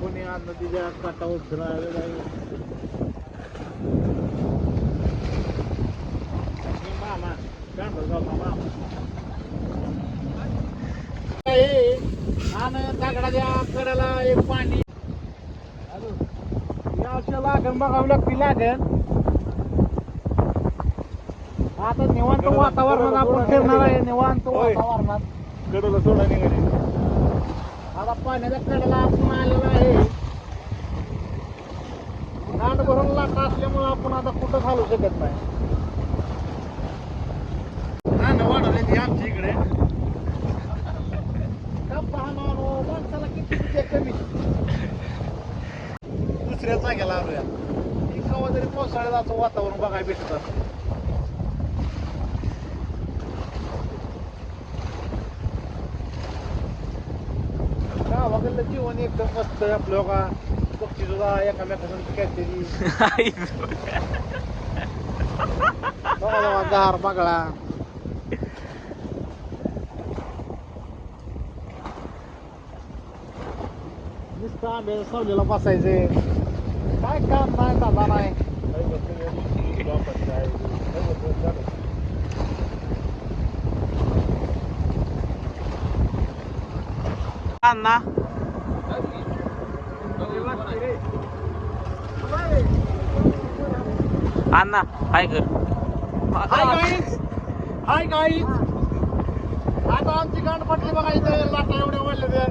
कोणी आज नदीच्या काठावर फिरायला मामा मामा आणि दगडाच्या कडेला एक पाणी याच्या लागण बघावं लागते लागण. आता निवांत वातावरणात आपण फिरणार आहे. निवांत वातावरणात कडला सोडा निघाली. आता पाण्याच्या कडेला आपण आलेला आहे. नाट भरून लाटा असल्यामुळे आपण आता कुठं घालू शकत नाही. वाढवली आमच्या इकडे माणसाला किती कमी दुसऱ्या जागेला आलोया. केव्हा तरी पावसाळ्यात असं वातावरण बघायला भेटत असतं. गावाकडलं जीवन एकदम मस्त आहे आपलं. का पक्षी सुद्धा एकामेकांना काहीतरी बघा दार बघला. नुसतं आंब्याच्या सावलीला बसायचे. काय काम नाही दादा नाही. अण्णा अण्णा हाय कर. हाय गाईज आता आमची गांड पटली बघा. इथे लाटा एवढे वाढले ते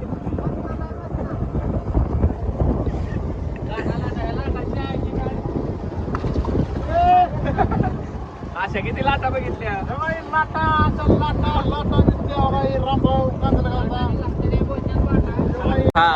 अशा किती लाटा बघितल्या. लाटा लाटा लाटा दिसते रामभाऊ कांदळगावचा. हा